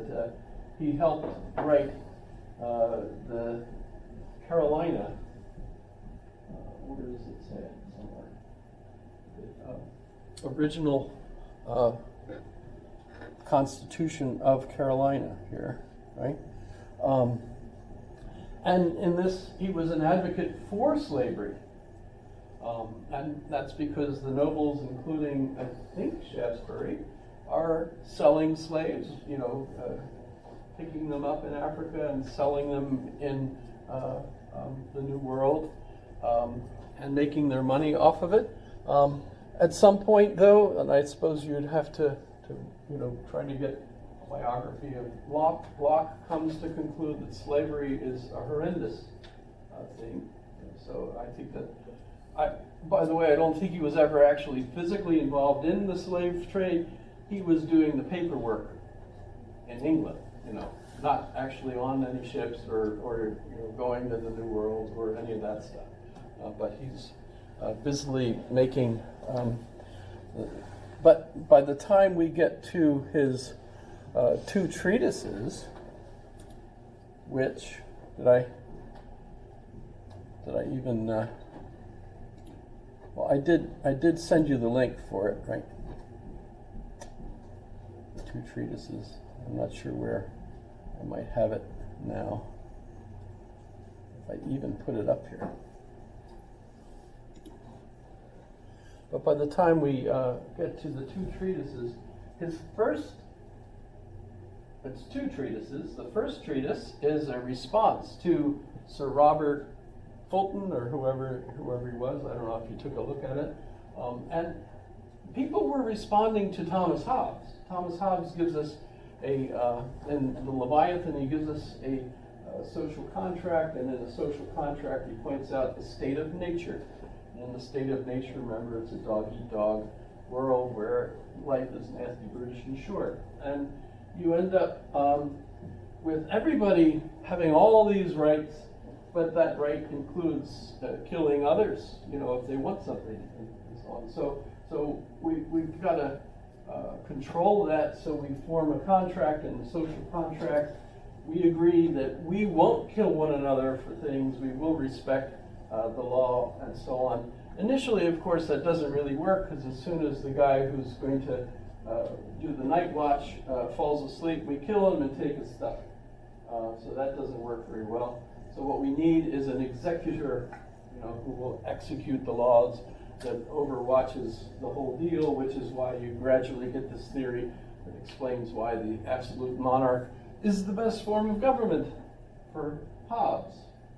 that he helped write the Carolina, where does it say it somewhere? Original Constitution of Carolina here, right? And in this, he was an advocate for slavery. And that's because the nobles, including, I think, Shaftesbury, are selling slaves, picking them up in Africa and selling them in the New World, and making their money off of it. At some point, though, and I suppose you'd have to try to get a biography of Locke. Locke comes to conclude that slavery is a horrendous thing. So I think that, by the way, I don't think he was ever actually physically involved in the slave trade. He was doing the paperwork in England, not actually on any ships or going to the New World or any of that stuff. But he's busily making. But by the time we get to his two treatises, which did I even? Well, I did send you the link for it, right? The two treatises. I'm not sure where I might have it now. If I even put it up here. But by the time we get to the two treatises, it's two treatises. The first treatise is a response to Sir Robert Fulton, or whoever he was. I don't know if you took a look at it. And people were responding to Thomas Hobbes. Thomas Hobbes gives us in the Leviathan, he gives us a social contract, and in the social contract he points out the state of nature. And in the state of nature, remember, it's a dog-eat-dog world where life is nasty, brutish, and short. And you end up with everybody having all these rights, but that right includes killing others, if they want something, and so on. So we've got to control that, so we form a contract, and the social contract, we agree that we won't kill one another for things, we will respect the law, and so on. Initially, of course, that doesn't really work, because as soon as the guy who's going to do the night watch falls asleep, we kill him and take his stuff. So that doesn't work very well. So what we need is an executor, who will execute the laws, that overwatches the whole deal, which is why you gradually get this theory that explains why the absolute monarch is the best form of government for Hobbes,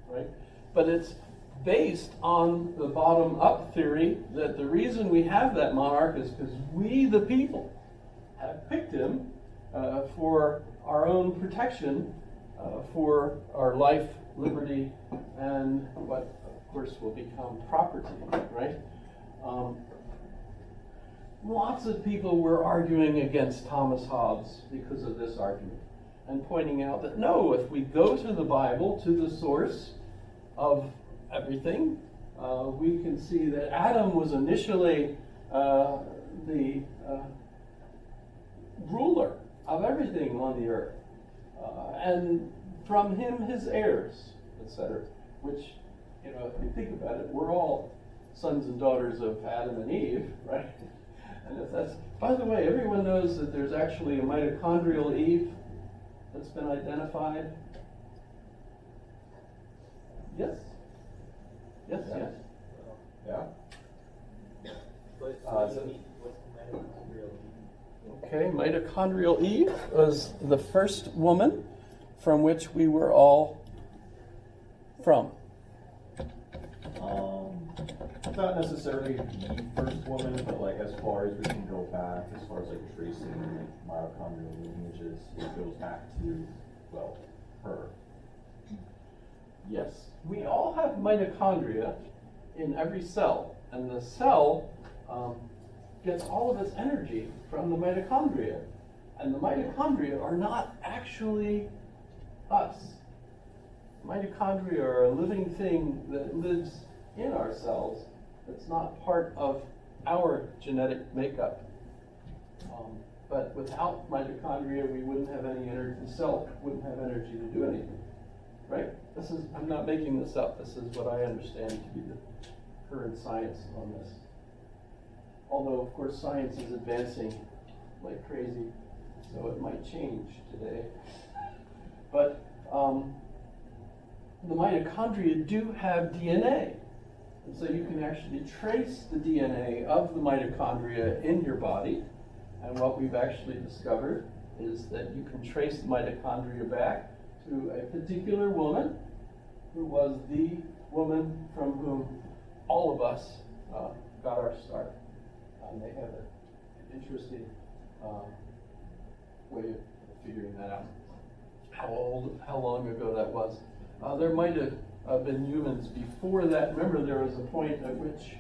right? But it's based on the bottom-up theory that the reason we have that monarch is because we, the people, have picked him for our own protection, for our life, liberty, and what, of course, will become property, right? Lots of people were arguing against Thomas Hobbes because of this argument, and pointing out that no, if we go to the Bible, to the source of everything, we can see that Adam was initially the ruler of everything on the earth, and from him his heirs, etc. Which, if you think about it, we're all sons and daughters of Adam and Eve, right? And if that's, by the way, everyone knows that there's actually a mitochondrial Eve that's been identified. Yes? Yes, Yeah. yes. Yeah. Okay, mitochondrial Eve was the first woman from which we were all from. Not necessarily the first woman, but as far as we can go back, as far as tracing mitochondrial lineages, it goes back to, her. Yes, we all have mitochondria in every cell, and the cell gets all of its energy from the mitochondria, and the mitochondria are not actually us. Mitochondria are a living thing that lives in our cells. It's not part of our genetic makeup. But without mitochondria, we wouldn't have any energy, the cell wouldn't have energy to do anything, right? I'm not making this up, this is what I understand to be the current science on this. Although, of course, science is advancing like crazy, so it might change today. But the mitochondria do have DNA. And so you can actually trace the DNA of the mitochondria in your body. And what we've actually discovered is that you can trace the mitochondria back to a particular woman who was the woman from whom all of us got our start. And they have an interesting way of figuring that out. How long ago that was. There might have been humans before that. Remember, there was a point at which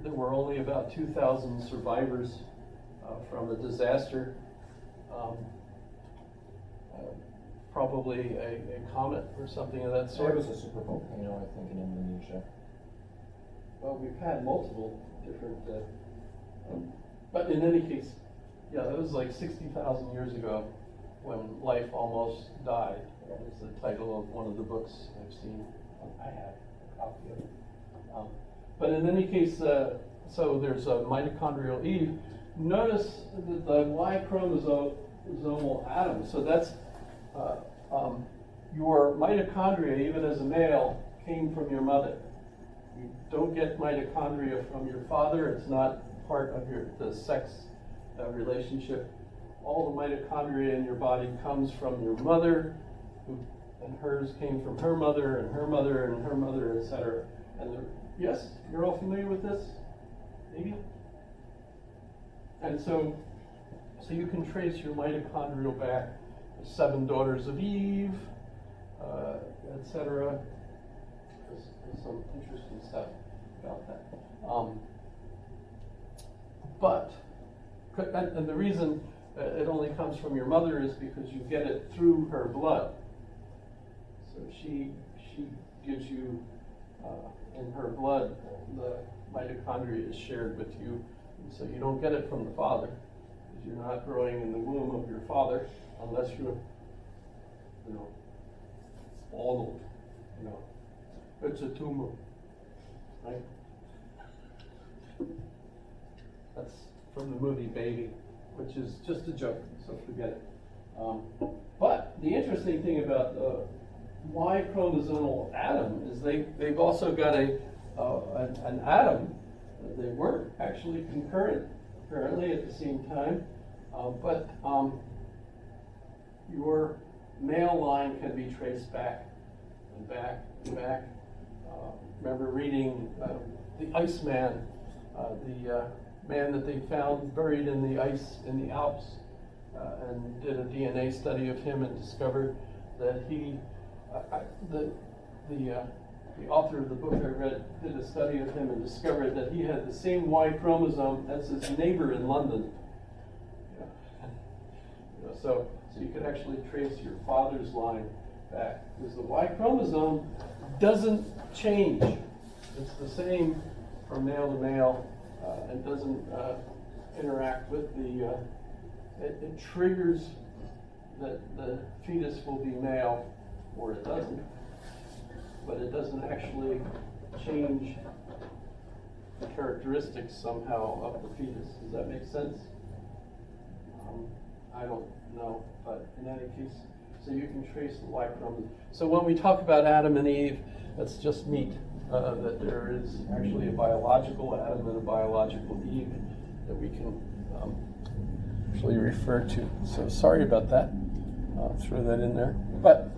there were only about 2,000 survivors from a disaster, probably a comet or something of that There sort. was a super volcano, I think, in Indonesia. Well, we've had multiple different, but in any case, yeah, that was like 60,000 years ago when life almost died. That was the title of one of the books I've seen. I have a copy of it. But in any case, so there's a mitochondrial Eve. Notice that the Y chromosomal atom, so that's your mitochondria, even as a male, came from your mother. You don't get mitochondria from your father. It's not part of the sex relationship. All the mitochondria in your body comes from your mother, and hers came from her mother, and her mother, and her mother, etc. Yes, you're all familiar with this? Maybe? And so you can trace your mitochondrial back, the 7 daughters of Eve, etc. There's some interesting stuff about that. And the reason it only comes from your mother is because you get it through her blood. So she gives you, in her blood, the mitochondria is shared with you. And so you don't get it from the father, because you're not growing in the womb of your father unless you're, old, it's a tumor, right? That's from the movie Baby, which is just a joke, so forget it. But the interesting thing about the Y chromosomal atom is they've also got an atom. They weren't actually concurrent, apparently, at the same time. But your male line can be traced back and back and back. Remember reading The Iceman, the man that they found buried in the ice in the Alps, and did a DNA study of him and discovered that the author of the book I read did a study of him and discovered that he had the same Y chromosome as his neighbor in London. So you could actually trace your father's line back, because the Y chromosome doesn't change. It's the same from male to male, and doesn't interact with the, it triggers that the fetus will be male, or it doesn't, but it doesn't actually change the characteristics somehow of the fetus. Does that make sense? I don't know, but in any case, so you can trace the Y chromosome. So when we talk about Adam and Eve, that's just neat, that there is actually a biological Adam and a biological Eve that we can actually refer to. So sorry about that. I'll throw that in there. But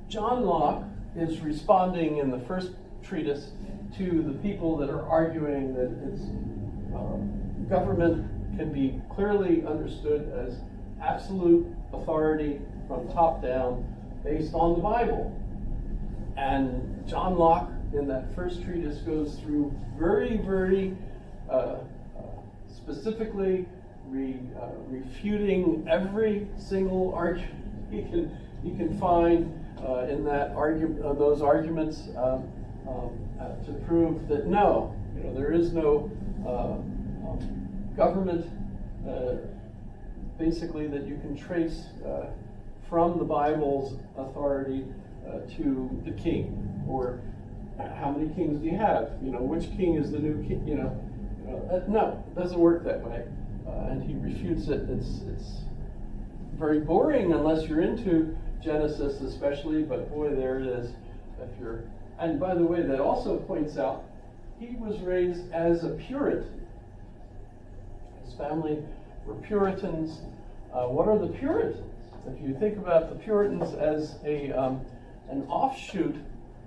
John Locke is responding in the first treatise to the people that are arguing that its government can be clearly understood as absolute authority from top down based on the Bible. And John Locke in that first treatise goes through very, very specifically refuting every single argument he can find in that those arguments to prove that no, there is no government, basically that you can trace from the Bible's authority to the king, or how many kings do you have? Which king is the new king? No, it doesn't work that way, and he refutes it. It's very boring unless you're into Genesis, especially. But boy, there it is. And by the way, that also points out he was raised as a Puritan. His family were Puritans. What are the Puritans? If you think about the Puritans as an offshoot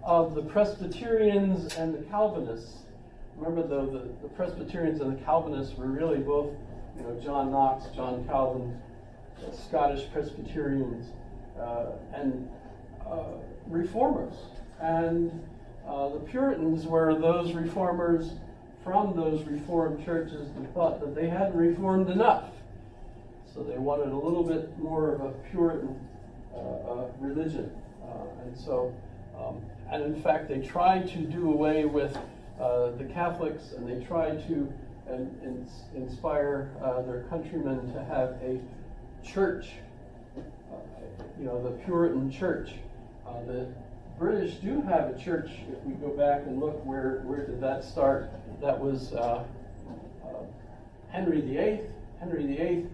of the Presbyterians and the Calvinists. Remember, though, the Presbyterians and the Calvinists were really both, John Knox, John Calvin, Scottish Presbyterians, and reformers. And the Puritans were those reformers from those reformed churches that thought that they hadn't reformed enough. So they wanted a little bit more of a Puritan religion. And in fact, they tried to do away with the Catholics, and they tried to inspire their countrymen to have a church, the Puritan church. The British do have a church. If we go back and look, where did that start? That was Henry VIII. Henry VIII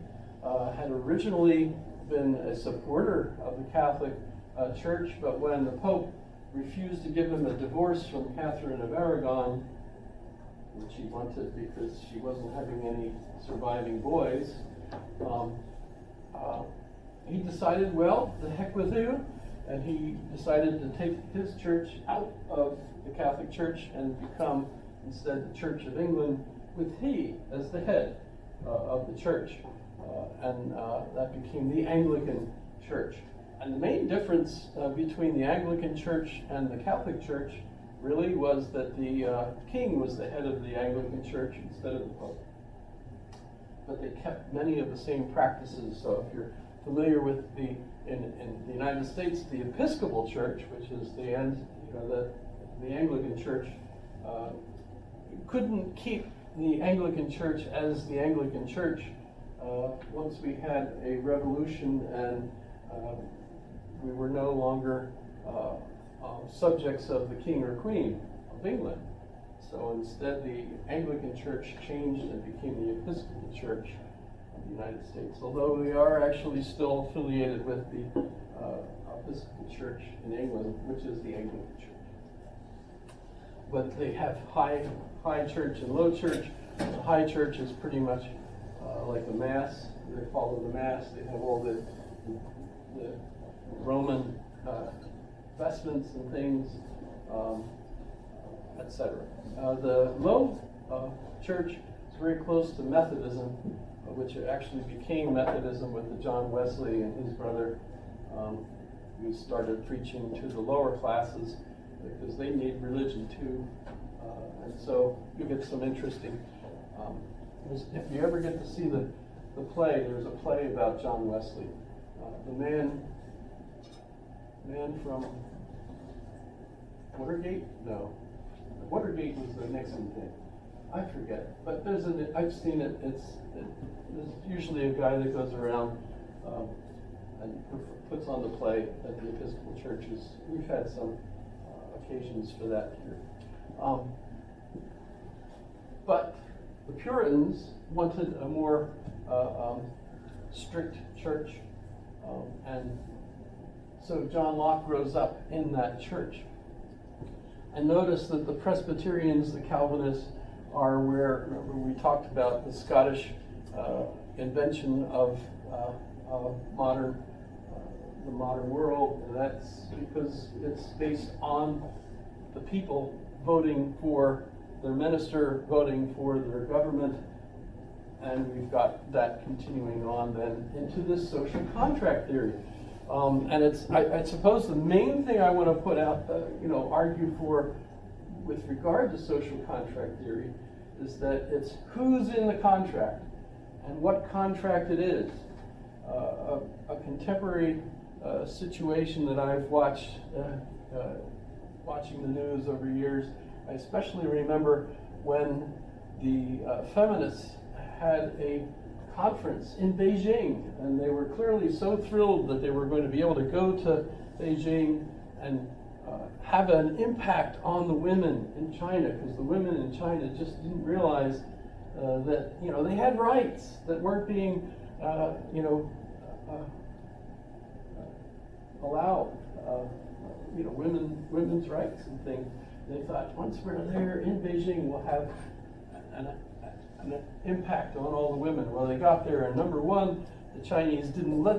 had originally been a supporter of the Catholic Church, but when the Pope refused to give him a divorce from Catherine of Aragon, which he wanted because she wasn't having any surviving boys, he decided, well, the heck with you, and he decided to take his church out of the Catholic Church and become instead the Church of England, with he as the head of the church. And that became the Anglican Church. And the main difference between the Anglican Church and the Catholic Church really was that the king was the head of the Anglican Church instead of the Pope. But they kept many of the same practices. So if you're familiar with in the United States, the Episcopal Church, which is the Anglican Church, couldn't keep the Anglican Church as the Anglican Church once we had a revolution and we were no longer subjects of the king or queen of England. So instead, the Anglican Church changed and became the Episcopal Church of the United States, although we are actually still affiliated with the Episcopal Church in England, which is the Anglican Church. But they have high church and low church. The high church is pretty much like a mass. They follow the mass. They have all the Roman vestments and things, etc. The low church is very close to Methodism, which actually became Methodism with the John Wesley and his brother, who started preaching to the lower classes because they need religion too. And so you get some interesting. If you ever get to see the play, there's a play about John Wesley, the man from Watergate? No, Watergate was the Nixon thing. I forget, but I've seen it. There's usually a guy that goes around and puts on the play at the Episcopal churches. We've had some occasions for that here. But the Puritans wanted a more strict church, and so John Locke grows up in that church. And notice that the Presbyterians, the Calvinists, are where, remember we talked about the Scottish invention of the modern world, and that's because it's based on the people voting for their minister, voting for their government, and we've got that continuing on then into this social contract theory. And I suppose the main thing I want to put out, argue for with regard to social contract theory is that it's who's in the contract and what contract it is. A contemporary situation that I've watched, watching the news over years, I especially remember when feminists had a conference in Beijing, and they were clearly so thrilled that they were going to be able to go to Beijing and have an impact on the women in China, because the women in China just didn't realize that, you know, they had rights that weren't being, you know, allowed. You know, women's rights and things. They thought, once we're there in Beijing, we'll have an impact on all the women. Well, they got there, and number one, the Chinese didn't let